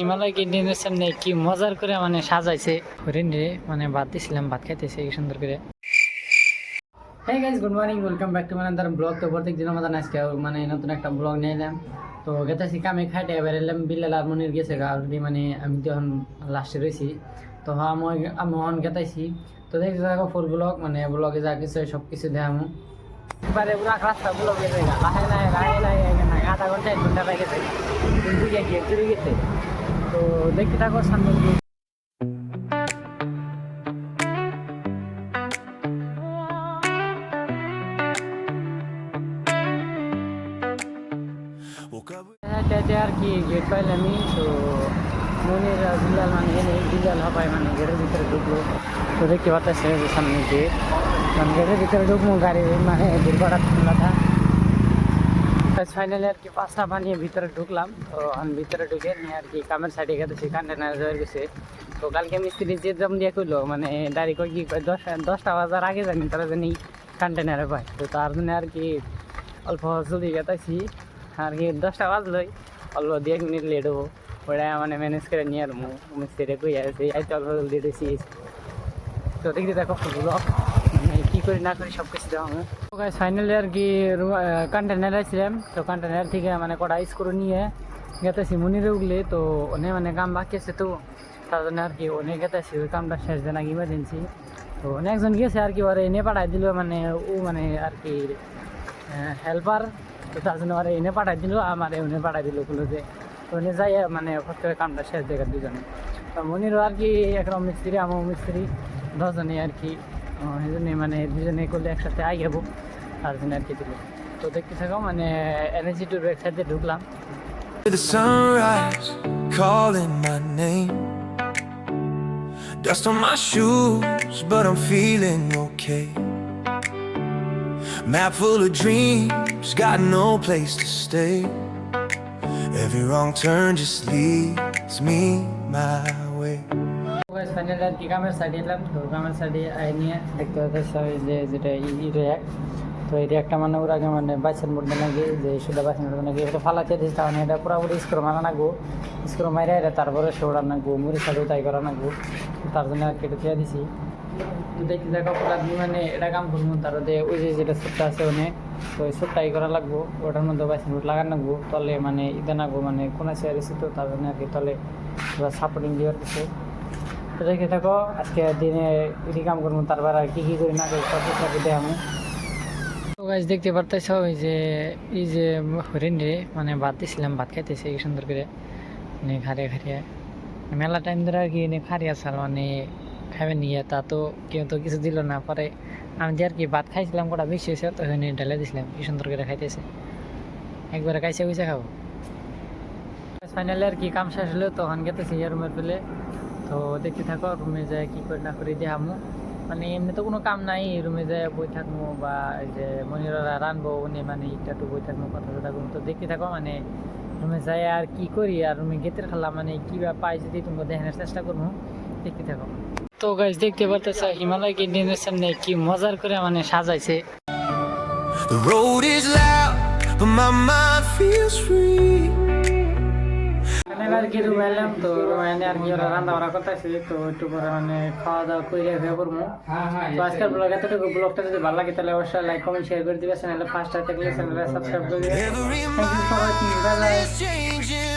হিমালয় ক্যান্টিনের সামনে কি মজার করে মানে সাজাইছে হরিণ রে, মানে ভাত দিছিলাম, ভাত খাইতেছে কি সুন্দর করে। Hey guys, good morning, welcome back to my another blog. তো প্রত্যেক দিনের মতন আজকে মানে নতুন একটা ব্লগ নিয়ে এলাম। তো গেতেছি কামে খাইতে এবার এলাম, বিল্লাল আর মনির গেছে অলরেডি, মানে আমি যখন লাস্টে রয়েছি। তো আমি এখন গেতাইছি। তো দেখছি দেখো ফুল ব্লগ, মানে ব্লগে যা কিছু সব কিছু দেখামো এবারে পুরো রাস্তা ব্লগে জায়গা লাহে লাহে লাহে লাহে আধা ঘন্টা 1 ঘন্টা লাগে গেছে, কিন্তু গিয়ে চলে গেছে। তো দেখতে থাকো সামনে দিয়ে। আর কি গেট পাইলে আমি, তো মনির বিল্লাল মানে এনে বিল্লাল হবাই মানে গেটের ভিতরে ঢুকলো। তো দেখতে পাচ্ছি সামনে গেট, কারণ গেটের ভিতরে ঢুকবো গাড়ি মানে দুর্ঘটনা খোলাটা। ফাইনালি আর কি পাঁচটা বানিয়ে ভিতরে ঢুকলাম। তো আমি ভিতরে ঢুকে নিয়ে আর কি কামের সাইডে গেছে কন্টেনার জয়ের গেছে। তো কালকে মিস্ত্রি যে দাম দিয়ে করলো, মানে ডাইরেক্ট কি 10টা বাজার আগে জানি তারা জানি কন্টেনারে পায়। তো তার জন্য আর কি অল্প জলদি গেতাছি আর কি, 10টা বাজলোই অল্প 2 মিনিট লেট হবো, ওটা মানে ম্যানেজ করে নিয়ে আর মিস্ত্রি কই আছে আইতে অল্প জলদি এসেছি। তো দেখতে দেখো ব্লগ, মানে কী করি না করি সব কিছু দেওয়া হবে। তো গাইস ফাইনালি আর কি কন্টেনার আসছিলাম। তো কন্টেনার থেকে মানে কটা স্ক্রু নিয়ে গেতেছি মনিরে উঠলে। তো অনেক মানে কাম বাকি আছে, তো তার জন্য আর কি অনেক গেতেছি, ওই কামটা শেষ দেন আগে ইমার্জেন্সি। তো অনেকজন গেছে আর কি, ওরা এনে পাঠাই দিল, মানে ও মানে আর কি হেল্পার। তো তার জন্য ওরা এনে পাঠাই দিল, আমার এনে পাঠাই দিল বললো যে ওনে যাই মানে ফট করে কামটা শেষ দেখার দুজনে। তো মনিরও আর কি একরকম মিস্ত্রি, আমার মিস্ত্রি, 10জনে আর কি। এই জন্যে মানে দুজনে করলে একসাথে আই যাবো, তার জন্য আর কি দিল। তো দেখতে থাকো, মানে এনার্জি টুর ওয়েবসাইটে ঢুকলাম। The sunrise calling my name, dust on my shoes, but I'm feeling okay. Map full of dreams, got no place to stay. Every wrong turn just leads me my way. Finally আর কি কামের সাইডে এলাম। তো কামের সাইডে I নিয়ে দেখতে পাচ্ছি যে যেটা র্যাক। তো এই র্যাকটা মানে ওর আগে মানে বাইসের মধ্যে নাকি, যে শুধু বাইসের মধ্যে নাকি এটা ফালাতে দিস, তাহলে এটা পুরোপুরি স্ক্রু মারা নাগবো, স্ক্রু মারা এটা তারপরে সৌড়ার নাগবো, মুড়ি সাইডেও তাই করা নাগবো। তার জন্য আর কি এটা চেয়ে দিছি। তো দেখতে দেখো পুরো মানে এটা কাম করবো, তারপরে ওই যে যেটা ছোট্ট আছে অনেক, তো ওই ছোট্টাই করা লাগবো, ওটার মধ্যে বাইসের মধ্যে লাগান নাগবো, তলে মানে ইদা নাগবো, মানে কোনো চেয়ার এসে। তো তার জন্য আর কি তলে সাপোর্টিং দেওয়ার কিছু। তো দেখে থাকো আজকে দিনে এটি কাম করবো, তারপর আর কি করি না করি সব কিছু দেয় আমি। তো গাছ দেখতে পারতেছ এই যে হরিণ রে, মানে ভাত দিছিলাম, ভাত খাইতেছে কি সুন্দর করে, মানে খারিয়া খারিয়া মেলা টাইম ধরে আর কি এনে খারিয়া চাল, মানে খাবেন নিয়ে তা তো কেউ তো কিছু দিল না। পরে আমি যে আর কি ভাত খাইছিলাম কটা বেশি হয়েছে, তো হরিণ ঢেলে দিছিলাম, কি সুন্দর করে খাইতেছে, একবারে খাইছে বুঝে খাবো। ফাইনালি আর কি কাম শেষ হলো, তখন গেতেছি রুমের পেলে। তো দেখতে থাকো রুমে যায় কি করে না করে দেখামো, মানে এমনি তো কোনো কাম নাই, রুমে যায় বই থাকবো বা এই যে মনিররা রানবো উনি, মানে একটু বই থাকবো, কথা থাকবো। তো দেখতে থাকো মানে রুমে যাই আর কি করি, আর রুমে গেতের খেলা মানে কি বা পাই যদি তোমাকে দেখানোর চেষ্টা করবো, দেখতে থাকো। তো গাইস দেখতে পারতেছ হিমালয় ক্যান্টিনের সামনে কি মজার করে মানে সাজাইছে। The road is loud, but my mind feels free. আর কি রুমে এলাম। তো রুমে এনে আর কি ওরা রান্না বান্না করতেছে। তো একটু পরে মানে খাওয়া দাওয়া করে হয়ে করবো। তো আজকের ব্লগ এতটুকু। ব্লগটা যদি ভালো লাগে তাহলে অবশ্যই লাইক কমেন্ট শেয়ার করে দিবে, চ্যানেলে ফার্স্ট থাকলে চ্যানেলটা সাবস্ক্রাইব করে দিবে। Thank you for watching, bye by.